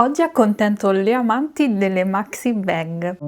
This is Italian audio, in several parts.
Oggi accontento le amanti delle maxi bag.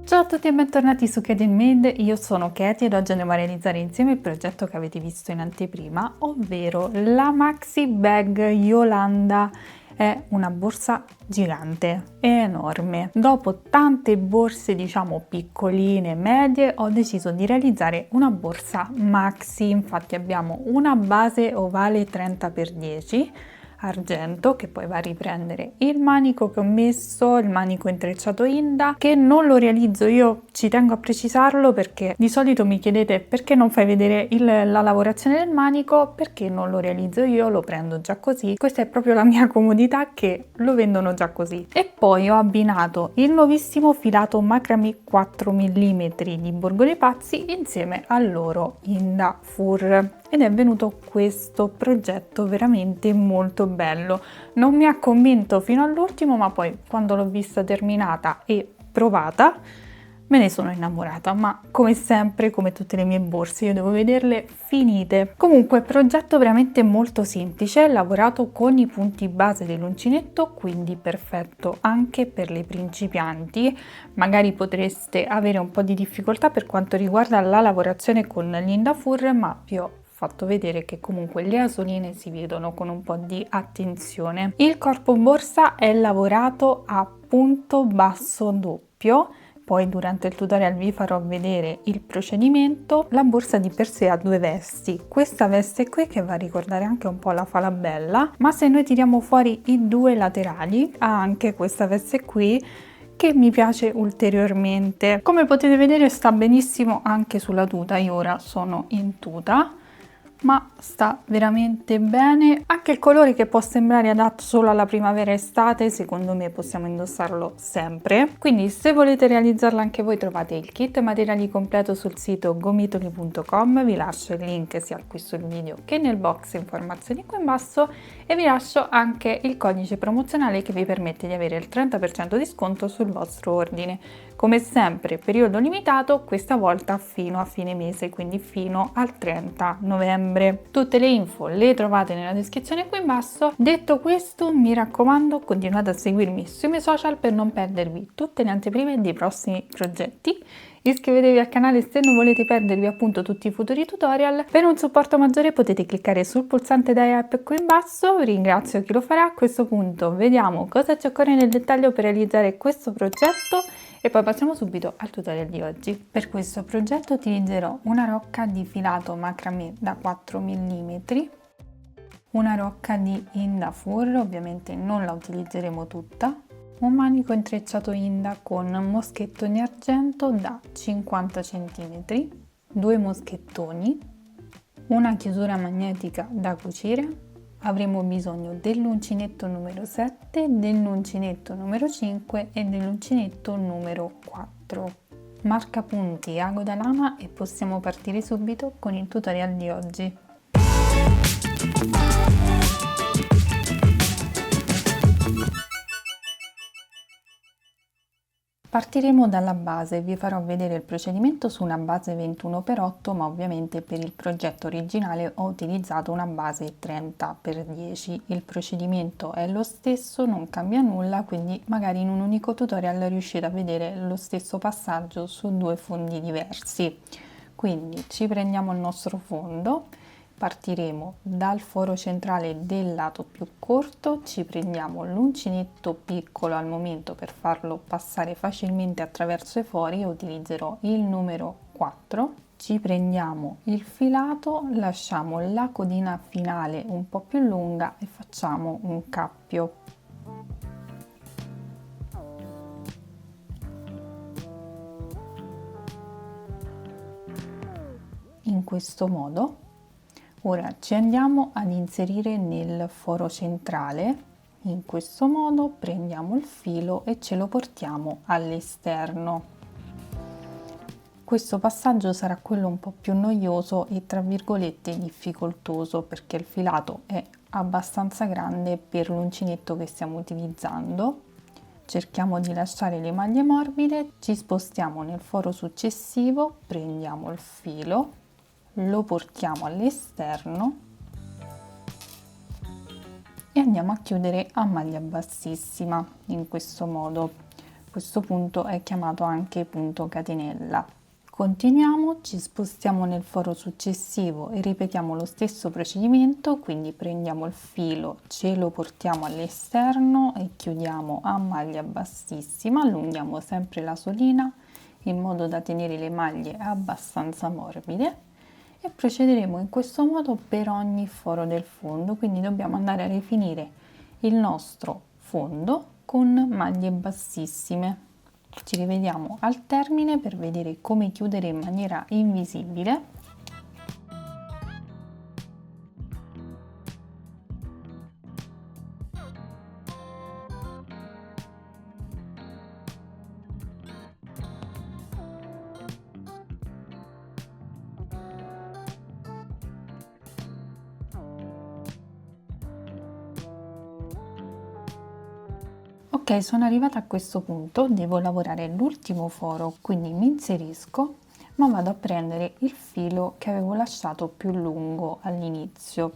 Ciao a tutti e bentornati su Katie Made, io sono Katie ed oggi andiamo a realizzare insieme il progetto che avete visto in anteprima, ovvero la maxi bag Yolanda. È una borsa gigante, è enorme. Dopo tante borse diciamo piccoline, medie, ho deciso di realizzare una borsa maxi. Infatti abbiamo una base ovale 30x10 argento che poi va a riprendere il manico che ho messo, il manico intrecciato Inda, che non lo realizzo io, ci tengo a precisarlo perché di solito mi chiedete perché non fai vedere la lavorazione del manico, perché non lo realizzo io, lo prendo già così. Questa è proprio la mia comodità, che lo vendono già così. E poi ho abbinato il nuovissimo filato macramè 4 mm di Borgo dei Pazzi insieme al loro Inda Fur. Ed è venuto questo progetto veramente molto bello. Non mi ha convinto fino all'ultimo, ma poi quando l'ho vista terminata e provata me ne sono innamorata, ma come sempre, come tutte le mie borse, io devo vederle finite. Comunque, progetto veramente molto semplice, lavorato con i punti base dell'uncinetto, quindi perfetto anche per le principianti. Magari potreste avere un po' di difficoltà per quanto riguarda la lavorazione con l'Inda Fur, ma vi ho fatto vedere che comunque le asoline si vedono con un po' di attenzione. Il corpo borsa è lavorato a punto basso doppio. Poi durante il tutorial vi farò vedere il procedimento. La borsa di per sé ha due vesti, questa veste qui che va a ricordare anche un po' la falabella, ma se noi tiriamo fuori i due laterali ha anche questa veste qui che mi piace ulteriormente. Come potete vedere sta benissimo anche sulla tuta, io ora sono in tuta, ma sta veramente bene. Anche il colore, che può sembrare adatto solo alla primavera e estate, secondo me possiamo indossarlo sempre. Quindi se volete realizzarla anche voi trovate il kit materiali completo sul sito gomitoli.com, vi lascio il link sia qui sul video che nel box informazioni qui in basso e vi lascio anche il codice promozionale che vi permette di avere il 30% di sconto sul vostro ordine. Come sempre periodo limitato, questa volta fino a fine mese, quindi fino al 30 novembre. Tutte le info le trovate nella descrizione qui in basso. Detto questo, mi raccomando, continuate a seguirmi sui miei social per non perdervi tutte le anteprime dei prossimi progetti. Iscrivetevi al canale se non volete perdervi appunto tutti i futuri tutorial. Per un supporto maggiore potete cliccare sul pulsante dai app qui in basso. Ringrazio chi lo farà. A questo punto vediamo cosa ci occorre nel dettaglio per realizzare questo progetto e poi passiamo subito al tutorial di oggi. Per questo progetto utilizzerò una rocca di filato macramè da 4 mm, una rocca di Inda Fur, ovviamente non la utilizzeremo tutta, un manico intrecciato Inda con moschettoni argento da 50 cm, due moschettoni, una chiusura magnetica da cucire. Avremo bisogno dell'uncinetto numero 7, dell'uncinetto numero 5 e dell'uncinetto numero 4. Marcapunti ago da lana e possiamo partire subito con il tutorial di oggi. Partiremo dalla base, vi farò vedere il procedimento su una base 21x8, ma ovviamente per il progetto originale ho utilizzato una base 30x10. Il procedimento è lo stesso, non cambia nulla, quindi magari in un unico tutorial riuscite a vedere lo stesso passaggio su due fondi diversi. Quindi ci prendiamo il nostro fondo. Partiremo dal foro centrale del lato più corto, ci prendiamo l'uncinetto piccolo al momento per farlo passare facilmente attraverso i fori e utilizzerò il numero 4. Ci prendiamo il filato, lasciamo la codina finale un po' più lunga e facciamo un cappio. In questo modo. Ora ci andiamo ad inserire nel foro centrale. In questo modo prendiamo il filo e ce lo portiamo all'esterno. Questo passaggio sarà quello un po' più noioso e tra virgolette difficoltoso, perché il filato è abbastanza grande per l'uncinetto che stiamo utilizzando. Cerchiamo di lasciare le maglie morbide, ci spostiamo nel foro successivo, prendiamo il filo, lo portiamo all'esterno e andiamo a chiudere a maglia bassissima in questo modo. Questo punto è chiamato anche punto catenella. Continuiamo, ci spostiamo nel foro successivo e ripetiamo lo stesso procedimento, quindi prendiamo il filo, ce lo portiamo all'esterno e chiudiamo a maglia bassissima, allunghiamo sempre la solina in modo da tenere le maglie abbastanza morbide e procederemo in questo modo per ogni foro del fondo, quindi dobbiamo andare a rifinire il nostro fondo con maglie bassissime. Ci rivediamo al termine per vedere come chiudere in maniera invisibile. Ok, sono arrivata a questo punto, devo lavorare l'ultimo foro, quindi mi inserisco, ma vado a prendere il filo che avevo lasciato più lungo all'inizio.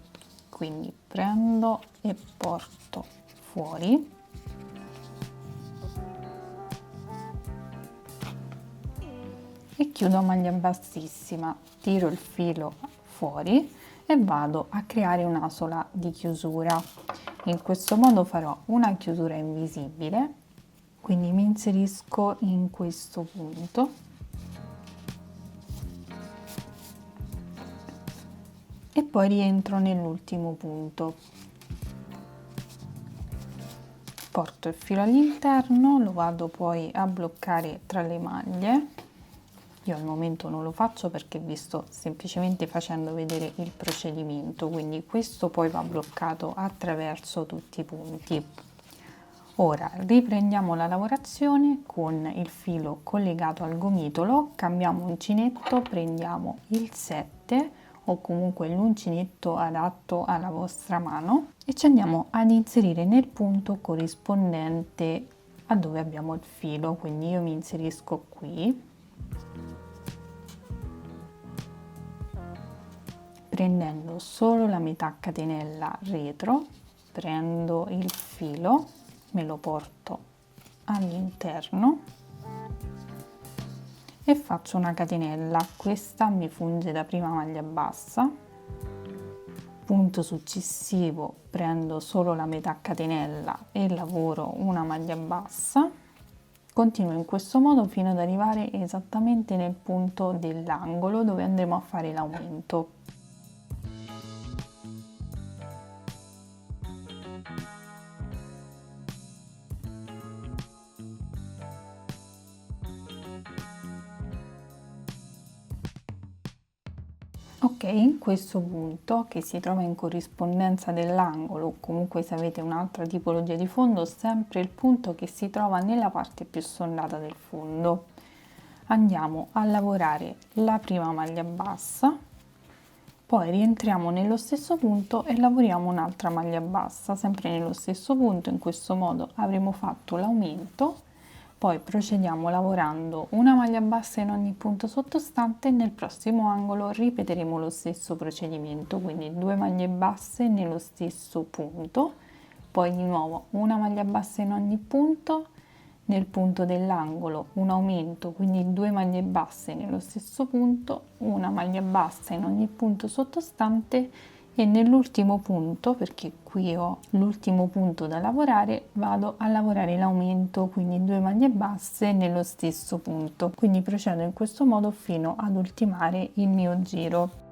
Quindi prendo e porto fuori. E chiudo a maglia bassissima, tiro il filo fuori e vado a creare un'asola di chiusura. In questo modo farò una chiusura invisibile, quindi mi inserisco in questo punto e poi rientro nell'ultimo punto. Porto il filo all'interno, lo vado poi a bloccare tra le maglie. Io al momento non lo faccio perché vi sto semplicemente facendo vedere il procedimento, quindi questo poi va bloccato attraverso tutti i punti. Ora riprendiamo la lavorazione con il filo collegato al gomitolo, cambiamo uncinetto, prendiamo il 7 o comunque l'uncinetto adatto alla vostra mano e ci andiamo ad inserire nel punto corrispondente a dove abbiamo il filo, quindi io mi inserisco qui. Prendendo solo la metà catenella retro, prendo il filo, me lo porto all'interno e faccio una catenella. Questa mi funge da prima maglia bassa. Punto successivo, prendo solo la metà catenella e lavoro una maglia bassa. Continuo in questo modo fino ad arrivare esattamente nel punto dell'angolo dove andremo a fare l'aumento. Ok, in questo punto che si trova in corrispondenza dell'angolo, comunque se avete un'altra tipologia di fondo, sempre il punto che si trova nella parte più sondata del fondo. Andiamo a lavorare la prima maglia bassa, poi rientriamo nello stesso punto e lavoriamo un'altra maglia bassa, sempre nello stesso punto. In questo modo avremo fatto l'aumento. Poi procediamo lavorando una maglia bassa in ogni punto sottostante e nel prossimo angolo ripeteremo lo stesso procedimento, quindi 2 maglie basse nello stesso punto, poi di nuovo una maglia bassa in ogni punto, nel punto dell'angolo un aumento, quindi 2 maglie basse nello stesso punto, una maglia bassa in ogni punto sottostante e nell'ultimo punto, perché qui ho l'ultimo punto da lavorare, vado a lavorare l'aumento, quindi 2 maglie basse nello stesso punto. Quindi procedo in questo modo fino ad ultimare il mio giro.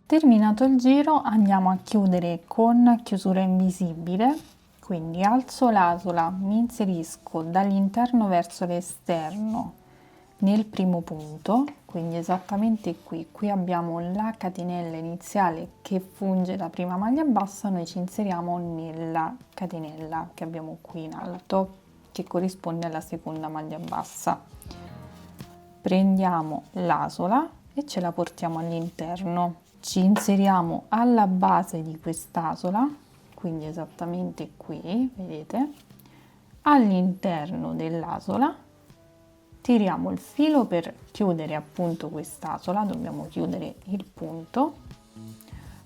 Terminato il giro andiamo a chiudere con chiusura invisibile, quindi alzo l'asola, mi inserisco dall'interno verso l'esterno nel primo punto, quindi esattamente qui abbiamo la catenella iniziale che funge da prima maglia bassa, noi ci inseriamo nella catenella che abbiamo qui in alto, che corrisponde alla seconda maglia bassa. Prendiamo l'asola e ce la portiamo all'interno. Ci inseriamo alla base di quest'asola, quindi esattamente qui, vedete, all'interno dell'asola tiriamo il filo per chiudere appunto quest'asola, dobbiamo chiudere il punto,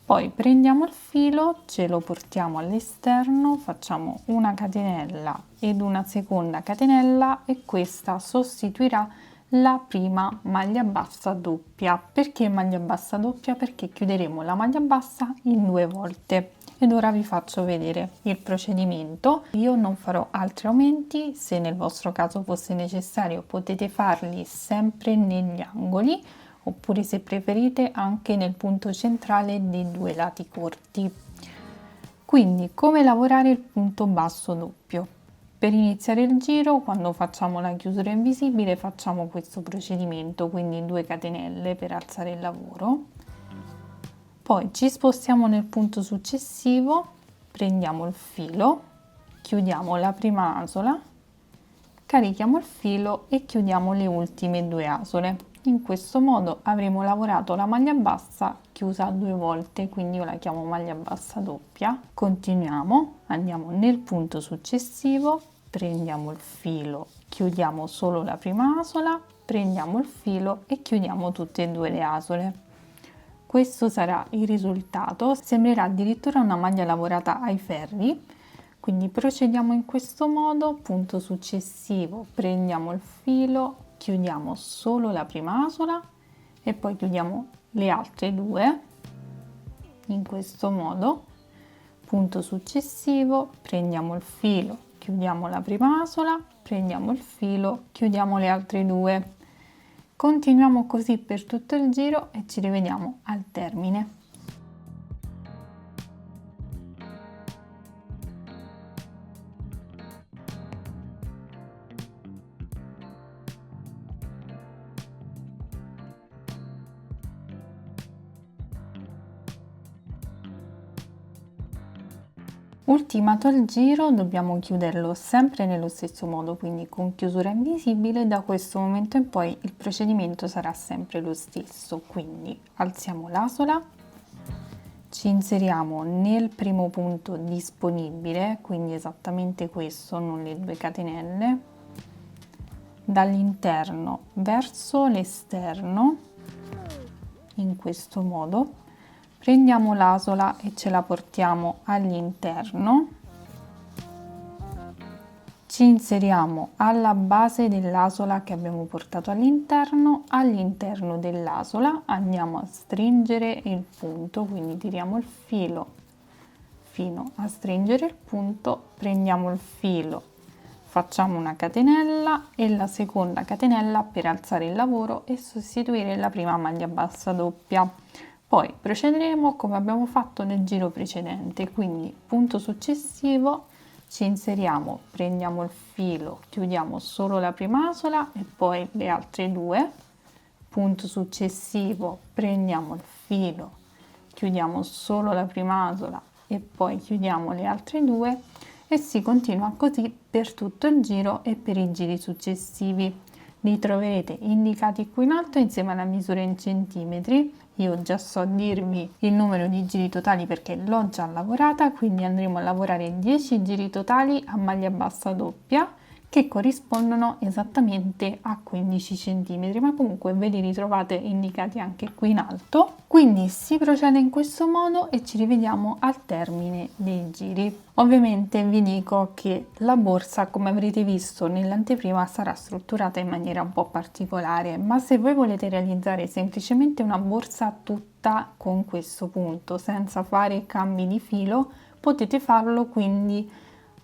poi prendiamo il filo, ce lo portiamo all'esterno, facciamo una catenella ed una seconda catenella e questa sostituirà la prima maglia bassa doppia. Perché maglia bassa doppia? Perché chiuderemo la maglia bassa in 2 volte. Ed ora vi faccio vedere il procedimento. Io non farò altri aumenti, se nel vostro caso fosse necessario potete farli sempre negli angoli oppure se preferite anche nel punto centrale dei 2 lati corti. Quindi come lavorare il punto basso doppio? Per iniziare il giro, quando facciamo la chiusura invisibile, facciamo questo procedimento, quindi 2 catenelle per alzare il lavoro. Poi ci spostiamo nel punto successivo, prendiamo il filo, chiudiamo la prima asola, carichiamo il filo e chiudiamo le ultime 2 asole. In questo modo avremo lavorato la maglia bassa chiusa 2 volte, quindi io la chiamo maglia bassa doppia. Continuiamo, andiamo nel punto successivo, prendiamo il filo, chiudiamo solo la prima asola, prendiamo il filo e chiudiamo tutte e 2 le asole. Questo sarà il risultato, sembrerà addirittura una maglia lavorata ai ferri. Quindi procediamo in questo modo, punto successivo, prendiamo il filo, chiudiamo solo la prima asola e poi chiudiamo le altre 2 in questo modo. Punto successivo, prendiamo il filo, chiudiamo la prima asola, prendiamo il filo, chiudiamo le altre 2. Continuiamo così per tutto il giro e ci rivediamo al termine. Ultimato il giro dobbiamo chiuderlo sempre nello stesso modo, quindi con chiusura invisibile. Da questo momento in poi il procedimento sarà sempre lo stesso, quindi alziamo l'asola, ci inseriamo nel primo punto disponibile, quindi esattamente questo, non le 2 catenelle, dall'interno verso l'esterno, in questo modo. Prendiamo l'asola e ce la portiamo all'interno, ci inseriamo alla base dell'asola che abbiamo portato all'interno dell'asola andiamo a stringere il punto, quindi tiriamo il filo fino a stringere il punto, prendiamo il filo, facciamo una catenella e la seconda catenella per alzare il lavoro e sostituire la prima maglia bassa doppia. Poi procederemo come abbiamo fatto nel giro precedente, quindi punto successivo, ci inseriamo, prendiamo il filo, chiudiamo solo la prima asola e poi le altre 2. Punto successivo, prendiamo il filo, chiudiamo solo la prima asola e poi chiudiamo le altre 2 e si continua così per tutto il giro e per i giri successivi. Li troverete indicati qui in alto insieme alla misura in centimetri. Io già so dirvi il numero di giri totali perché l'ho già lavorata, quindi andremo a lavorare 10 giri totali a maglia bassa doppia che corrispondono esattamente a 15 cm, ma comunque ve li ritrovate indicati anche qui in alto. Quindi si procede in questo modo e ci rivediamo al termine dei giri. Ovviamente vi dico che la borsa, come avrete visto nell'anteprima, sarà strutturata in maniera un po' particolare, ma se voi volete realizzare semplicemente una borsa tutta con questo punto, senza fare cambi di filo, potete farlo, quindi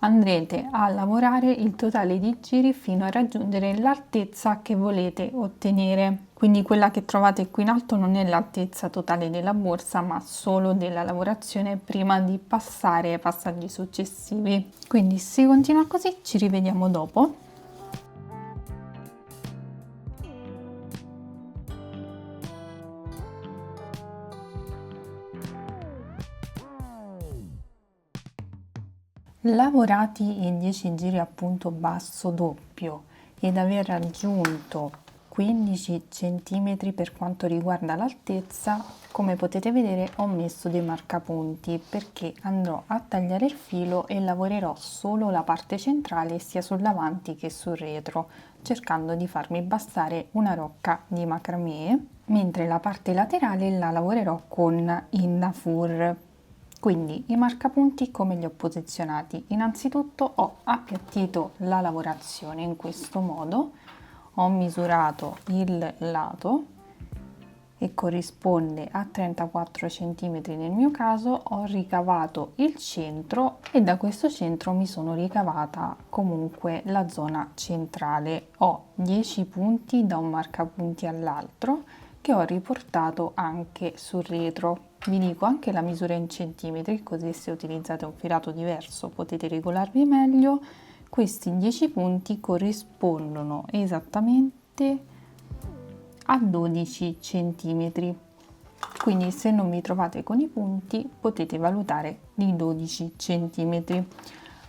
andrete a lavorare il totale di giri fino a raggiungere l'altezza che volete ottenere. quindi quella che trovate qui in alto non è l'altezza totale della borsa, ma solo della lavorazione prima di passare ai passaggi successivi. Quindi se continua così ci rivediamo dopo. Lavorati i 10 giri a punto basso doppio ed aver raggiunto 15 cm per quanto riguarda l'altezza, come potete vedere ho messo dei marcapunti perché andrò a tagliare il filo e lavorerò solo la parte centrale sia sul davanti che sul retro, cercando di farmi bastare una rocca di macramè, mentre la parte laterale la lavorerò con il Nafur. Quindi i marcapunti come li ho posizionati? Innanzitutto ho appiattito la lavorazione in questo modo, ho misurato il lato e corrisponde a 34 cm nel mio caso, ho ricavato il centro e da questo centro mi sono ricavata comunque la zona centrale. Ho 10 punti da un marcapunti all'altro che ho riportato anche sul retro. Vi dico anche la misura in centimetri, così se utilizzate un filato diverso potete regolarvi meglio. Questi 10 punti corrispondono esattamente a 12 centimetri. Quindi se non vi trovate con i punti potete valutare di 12 centimetri.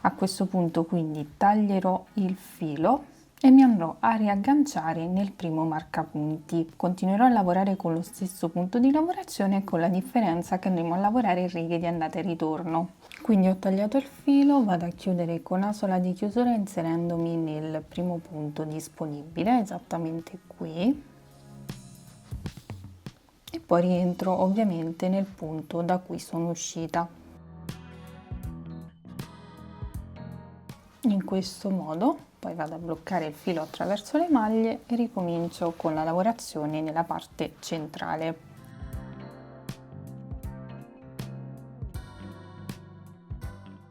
A questo punto quindi taglierò il filo e mi andrò a riagganciare nel primo marcapunti. Continuerò a lavorare con lo stesso punto di lavorazione, con la differenza che andremo a lavorare in righe di andata e ritorno. Quindi ho tagliato il filo, vado a chiudere con asola di chiusura inserendomi nel primo punto disponibile, esattamente qui, e poi rientro ovviamente nel punto da cui sono uscita. In questo modo poi vado a bloccare il filo attraverso le maglie e ricomincio con la lavorazione nella parte centrale.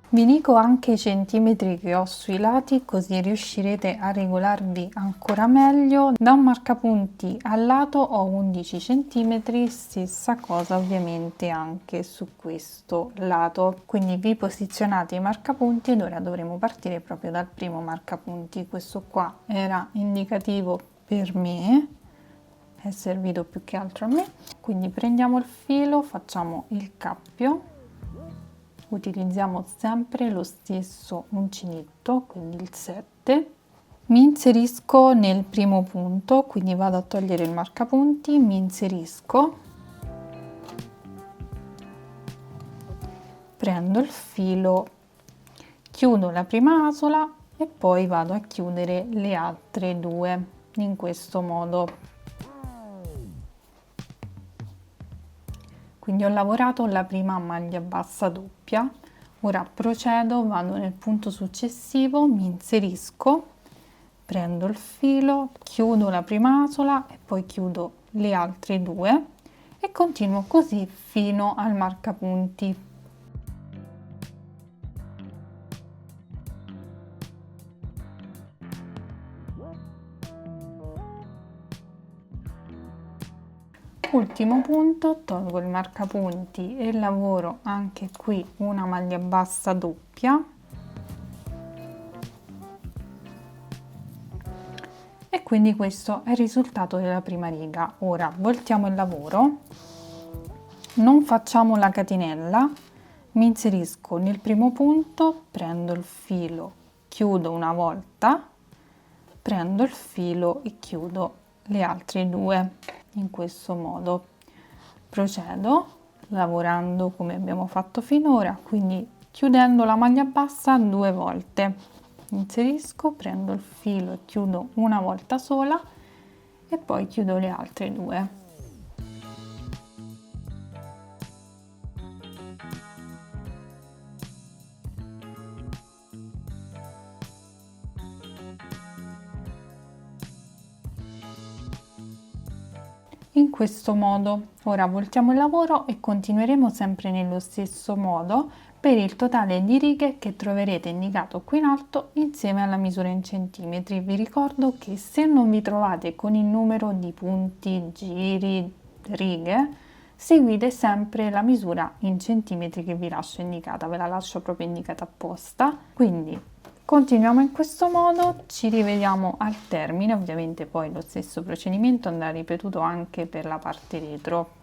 Vi dico anche i centimetri che ho sui lati, così riuscirete a regolarvi ancora meglio. Da un marcapunti al lato ho 11 centimetri, stessa cosa ovviamente anche su questo lato. Quindi vi posizionate i marcapunti ed ora dovremo partire proprio dal primo marcapunti. Questo qua era indicativo per me, è servito più che altro a me. Quindi prendiamo il filo, facciamo il cappio. Utilizziamo sempre lo stesso uncinetto, quindi il 7. Mi inserisco nel primo punto, quindi vado a togliere il marcapunti, mi inserisco, prendo il filo, chiudo la prima asola e poi vado a chiudere le altre due in questo modo. Quindi ho lavorato la prima maglia bassa doppia, ora procedo, vado nel punto successivo, mi inserisco, prendo il filo, chiudo la prima asola e poi chiudo le altre due e continuo così fino al marcapunti. Ultimo punto, tolgo il marcapunti e lavoro anche qui una maglia bassa doppia e quindi questo è il risultato della prima riga. Ora voltiamo il lavoro, non facciamo la catenella, mi inserisco nel primo punto, prendo il filo, chiudo una volta, prendo il filo e chiudo le altre due. In questo modo procedo lavorando come abbiamo fatto finora, quindi chiudendo la maglia bassa 2 volte, inserisco, prendo il filo e chiudo una volta sola e poi chiudo le altre due. In questo modo ora voltiamo il lavoro e continueremo sempre nello stesso modo per il totale di righe che troverete indicato qui in alto insieme alla misura in centimetri. Vi ricordo che se non vi trovate con il numero di punti, giri, righe, seguite sempre la misura in centimetri che vi lascio indicata, ve la lascio proprio indicata apposta. Quindi continuiamo in questo modo, ci rivediamo al termine. Ovviamente poi lo stesso procedimento andrà ripetuto anche per la parte retro.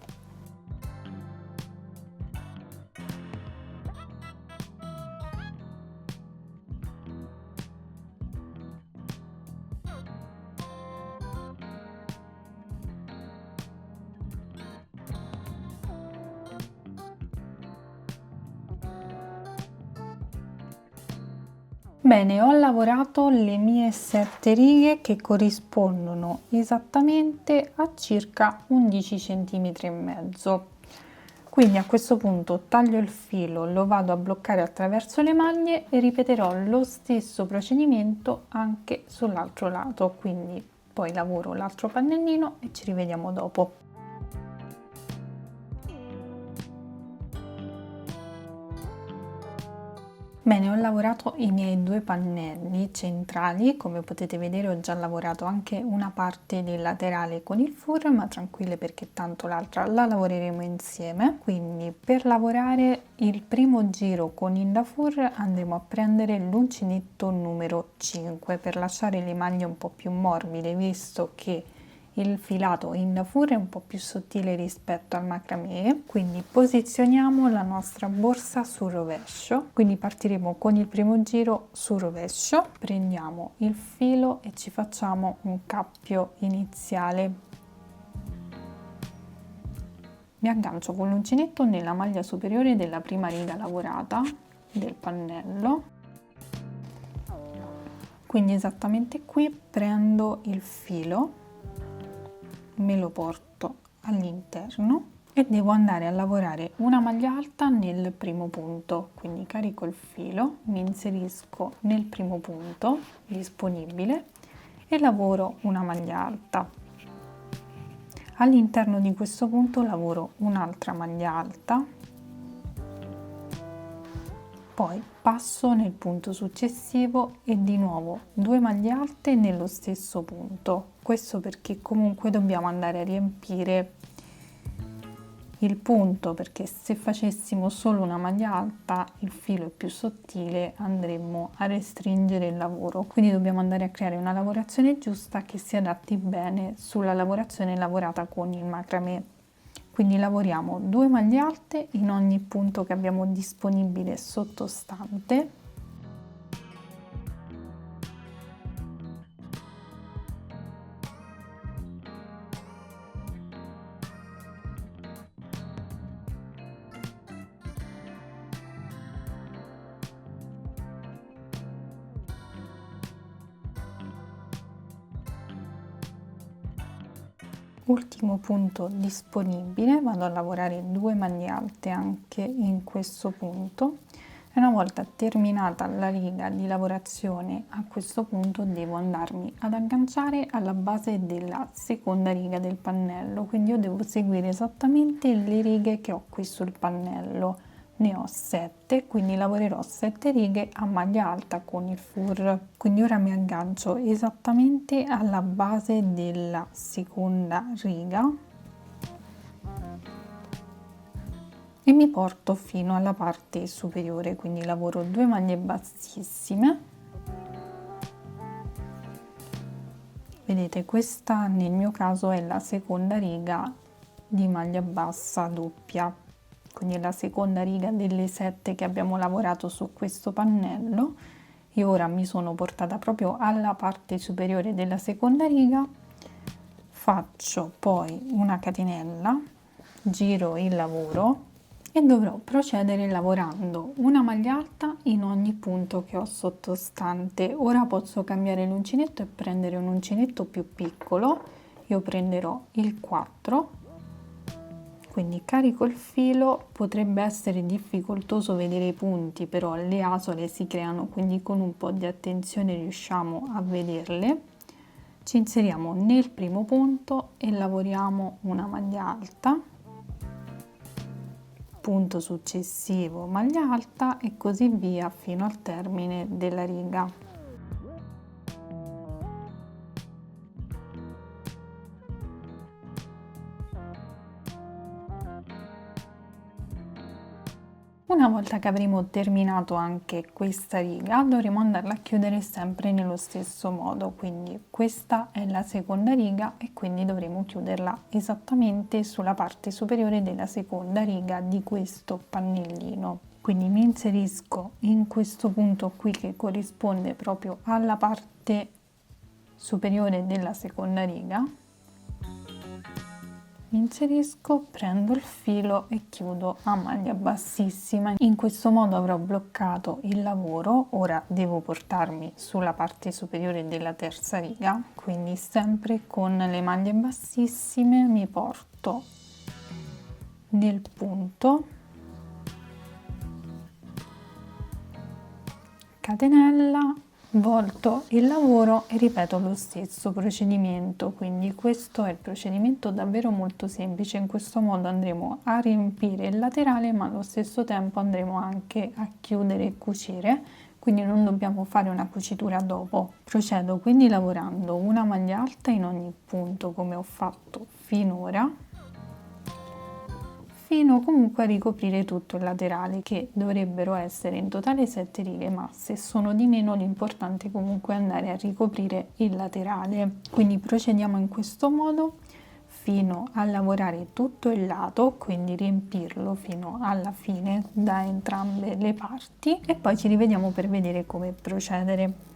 Bene, ho lavorato le mie 7 righe che corrispondono esattamente a circa 11 centimetri e mezzo. Quindi a questo punto taglio il filo, lo vado a bloccare attraverso le maglie e ripeterò lo stesso procedimento anche sull'altro lato. Quindi poi lavoro l'altro pannellino e ci rivediamo dopo. Bene, ho lavorato i miei due pannelli centrali, come potete vedere ho già lavorato anche una parte del laterale con il fur, ma tranquille perché tanto l'altra la lavoreremo insieme. Quindi per lavorare il primo giro con il da fur andremo a prendere l'uncinetto numero 5 per lasciare le maglie un po' più morbide, visto che il filato in da fur è un po' più sottile rispetto al macramè, quindi posizioniamo la nostra borsa sul rovescio. Quindi partiremo con il primo giro sul rovescio, prendiamo il filo e ci facciamo un cappio iniziale. Mi aggancio con l'uncinetto nella maglia superiore della prima riga lavorata del pannello, quindi esattamente qui prendo il filo, me lo porto all'interno e devo andare a lavorare una maglia alta nel primo punto. Quindi carico il filo, mi inserisco nel primo punto disponibile e lavoro una maglia alta. All'interno di questo punto lavoro un'altra maglia alta, poi passo nel punto successivo e di nuovo 2 maglie alte nello stesso punto. Questo perché comunque dobbiamo andare a riempire il punto, perché se facessimo solo una maglia alta il filo è più sottile, andremmo a restringere il lavoro. Quindi dobbiamo andare a creare una lavorazione giusta che si adatti bene sulla lavorazione lavorata con il macramè. Quindi lavoriamo 2 maglie alte in ogni punto che abbiamo disponibile sottostante. Ultimo punto disponibile, vado a lavorare 2 maglie alte anche in questo punto e una volta terminata la riga di lavorazione a questo punto devo andarmi ad agganciare alla base della seconda riga del pannello. Quindi io devo seguire esattamente le righe che ho qui sul pannello, ne ho 7, quindi lavorerò 7 righe a maglia alta con il fur. Quindi ora mi aggancio esattamente alla base della seconda riga e mi porto fino alla parte superiore, quindi lavoro 2 maglie bassissime. Vedete, questa nel mio caso è la seconda riga di maglia bassa doppia, quindi è la seconda riga delle 7 che abbiamo lavorato su questo pannello. Io ora mi sono portata proprio alla parte superiore della seconda riga, faccio poi una catenella, giro il lavoro e dovrò procedere lavorando una maglia alta in ogni punto che ho sottostante. Ora posso cambiare l'uncinetto e prendere un uncinetto più piccolo. Io prenderò il 4, quindi carico il filo. Potrebbe essere difficoltoso vedere i punti, però le asole si creano, quindi con un po' di attenzione riusciamo a vederle. Ci inseriamo nel primo punto e lavoriamo una maglia alta. punto successivo maglia alta e così via fino al termine della riga. Una volta che avremo terminato anche questa riga, dovremo andarla a chiudere sempre nello stesso modo, quindi questa è la seconda riga e quindi dovremo chiuderla esattamente sulla parte superiore della seconda riga di questo pannellino. Quindi mi inserisco in questo punto qui che corrisponde proprio alla parte superiore della seconda riga. Mi inserisco, prendo il filo e chiudo a maglia bassissima. In questo modo avrò bloccato il lavoro. Ora devo portarmi sulla parte superiore della terza riga, quindi sempre con le maglie bassissime mi porto nel punto, catenella, volto il lavoro e ripeto lo stesso procedimento. Quindi questo è il procedimento davvero molto semplice. In questo modo andremo a riempire il laterale, ma allo stesso tempo andremo anche a chiudere e cucire, quindi non dobbiamo fare una cucitura dopo. Procedo quindi lavorando una maglia alta in ogni punto come ho fatto finora, fino comunque a ricoprire tutto il laterale, che dovrebbero essere in totale 7 righe, ma se sono di meno l'importante comunque è andare a ricoprire il laterale. Quindi procediamo in questo modo fino a lavorare tutto il lato, quindi riempirlo fino alla fine da entrambe le parti e poi ci rivediamo per vedere come procedere.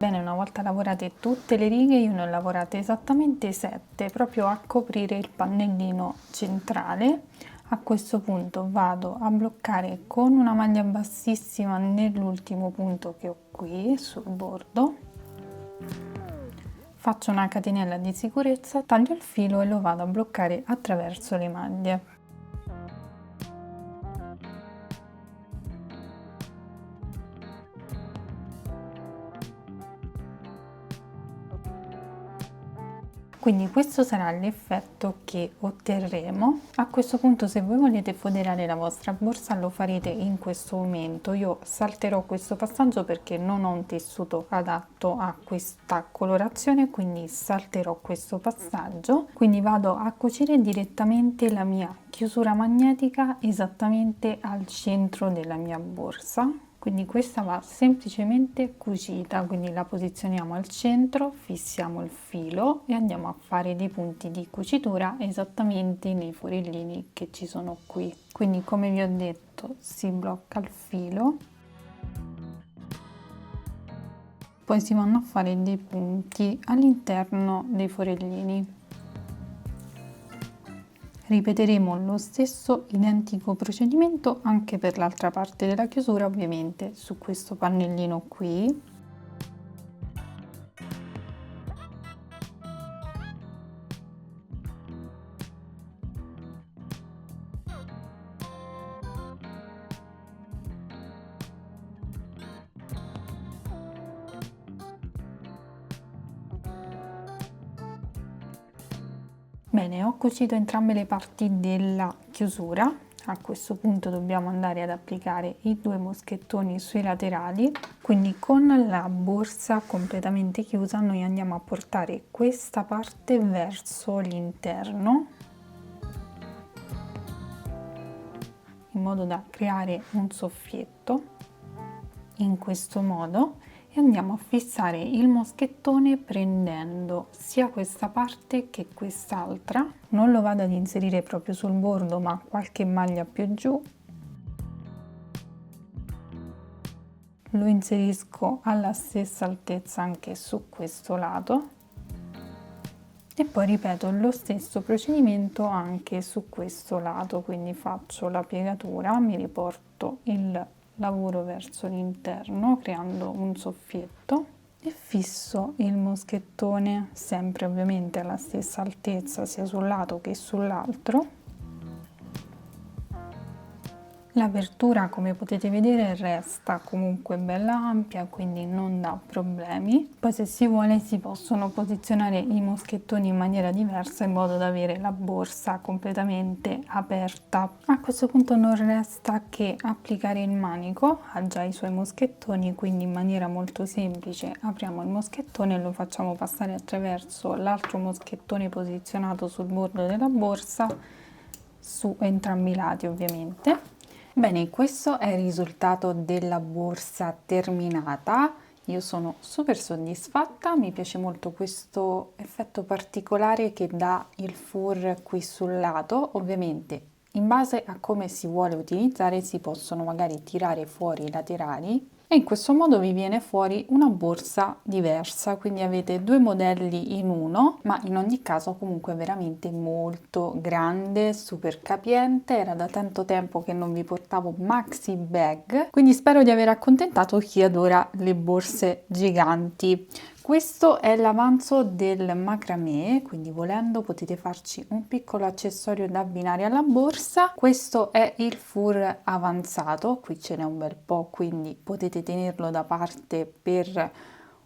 Bene, una volta lavorate tutte le righe, io ne ho lavorate esattamente 7, proprio a coprire il pannellino centrale. A questo punto vado a bloccare con una maglia bassissima nell'ultimo punto che ho qui sul bordo, faccio una catenella di sicurezza, taglio il filo e lo vado a bloccare attraverso le maglie. Quindi questo sarà l'effetto che otterremo. A questo punto, se voi volete foderare la vostra borsa, lo farete in questo momento. Io salterò questo passaggio perché non ho un tessuto adatto a questa colorazione, quindi salterò questo passaggio. Quindi vado a cucire direttamente la mia chiusura magnetica esattamente al centro della mia borsa. Quindi questa va semplicemente cucita, quindi la posizioniamo al centro, fissiamo il filo e andiamo a fare dei punti di cucitura esattamente nei forellini che ci sono qui. Quindi, come vi ho detto, si blocca il filo, poi si vanno a fare dei punti all'interno dei forellini. Ripeteremo lo stesso identico procedimento anche per l'altra parte della chiusura, ovviamente su questo pannellino qui. Bene, ho cucito entrambe le parti della chiusura. A questo punto dobbiamo andare ad applicare i 2 moschettoni sui laterali, quindi con la borsa completamente chiusa noi andiamo a portare questa parte verso l'interno in modo da creare un soffietto in questo modo e andiamo a fissare il moschettone prendendo sia questa parte che quest'altra. Non lo vado ad inserire proprio sul bordo, ma qualche maglia più giù. Lo inserisco alla stessa altezza anche su questo lato e poi ripeto lo stesso procedimento anche su questo lato, quindi faccio la piegatura, mi riporto il lavoro verso l'interno creando un soffietto e fisso il moschettone sempre ovviamente alla stessa altezza sia sul lato che sull'altro. L'apertura, come potete vedere, resta comunque bella ampia, quindi non dà problemi. Poi se si vuole si possono posizionare i moschettoni in maniera diversa in modo da avere la borsa completamente aperta. A questo punto non resta che applicare il manico, ha già i suoi moschettoni, quindi in maniera molto semplice apriamo il moschettone e lo facciamo passare attraverso l'altro moschettone posizionato sul bordo della borsa, su entrambi i lati ovviamente. Bene, questo è il risultato della borsa terminata. Io sono super soddisfatta, mi piace molto questo effetto particolare che dà il fur qui sul lato. Ovviamente in base a come si vuole utilizzare si possono magari tirare fuori i laterali e in questo modo vi viene fuori una borsa diversa, quindi avete due modelli in uno, ma in ogni caso comunque veramente molto grande, super capiente. Era da tanto tempo che non vi portavo maxi bag, quindi spero di aver accontentato chi adora le borse giganti. Questo è l'avanzo del macramè, quindi volendo potete farci un piccolo accessorio da abbinare alla borsa. Questo è il fur avanzato, qui ce n'è un bel po', quindi potete tenerlo da parte per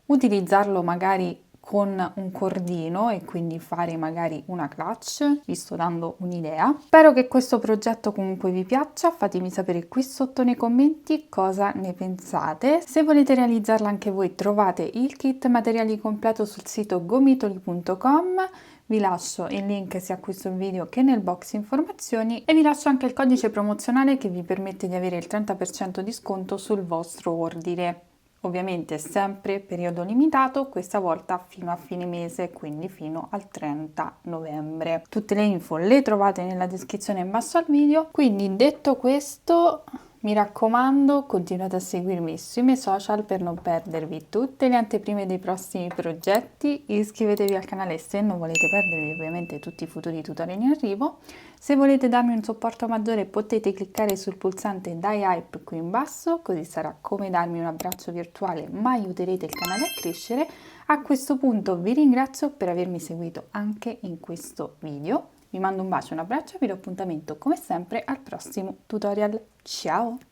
utilizzarlo magari con un cordino e quindi fare magari una clutch. Vi sto dando un'idea. Spero che questo progetto comunque vi piaccia, fatemi sapere qui sotto nei commenti cosa ne pensate. Se volete realizzarla anche voi trovate il kit materiali completo sul sito gomitoli.com. Vi lascio il link sia qui sul video che nel box informazioni e vi lascio anche il codice promozionale che vi permette di avere il 30% di sconto sul vostro ordine. Ovviamente sempre periodo limitato, questa volta fino a fine mese, quindi fino al 30 novembre. Tutte le info le trovate nella descrizione in basso al video, quindi detto questo mi raccomando continuate a seguirmi sui miei social per non perdervi tutte le anteprime dei prossimi progetti, iscrivetevi al canale se non volete perdervi ovviamente tutti i futuri tutorial in arrivo. Se volete darmi un supporto maggiore potete cliccare sul pulsante Dai Hype qui in basso, così sarà come darmi un abbraccio virtuale ma aiuterete il canale a crescere. A questo punto vi ringrazio per avermi seguito anche in questo video. Vi mando un bacio, un abbraccio e vi do appuntamento come sempre al prossimo tutorial. Ciao!